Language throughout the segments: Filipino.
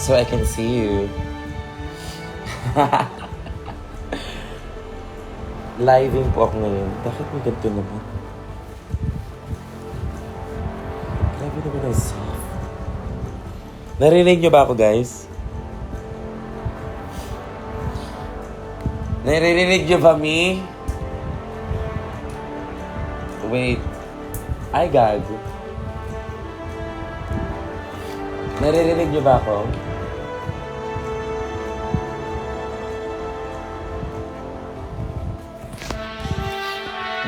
So I can see you. Living po ako ngayon. Bakit may ganito naman? Grabe naman ang soft. Narinig niyo ba ako, guys? Naririnig niyo ba, me? Wait. Ay, gago. Naririnig niyo ba ako?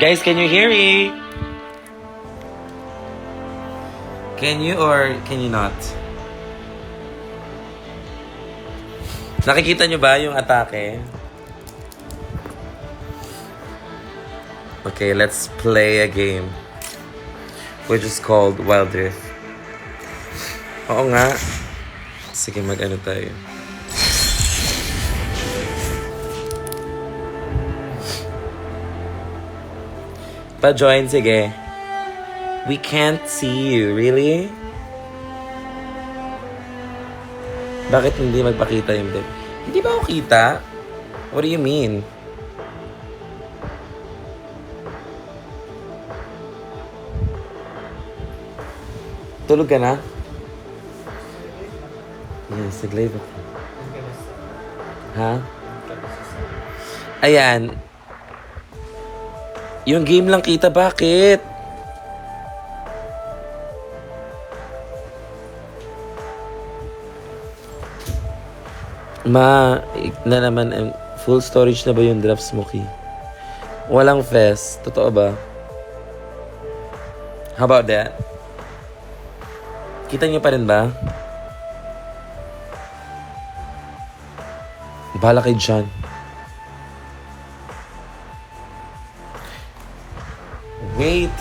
Guys, can you hear me? Can you or can you not? Nakikita niyo ba yung atake? Okay, let's play a game. Which is called Wild Rift. Oo nga. Sige, mag-ano tayo. Pa-join, sige. We can't see you, really? Bakit hindi magpakita yung babe? Hindi ba ako kita? What do you mean? Tulog ka na? Yes, nag-live ako. Ha? Ayan. Yung game lang kita, bakit? Na naman, full storage na ba yung drafts mo, Ki? Walang fest. Totoo ba? How about that? Kita niyo pa rin ba? Bahala kay John. Wait.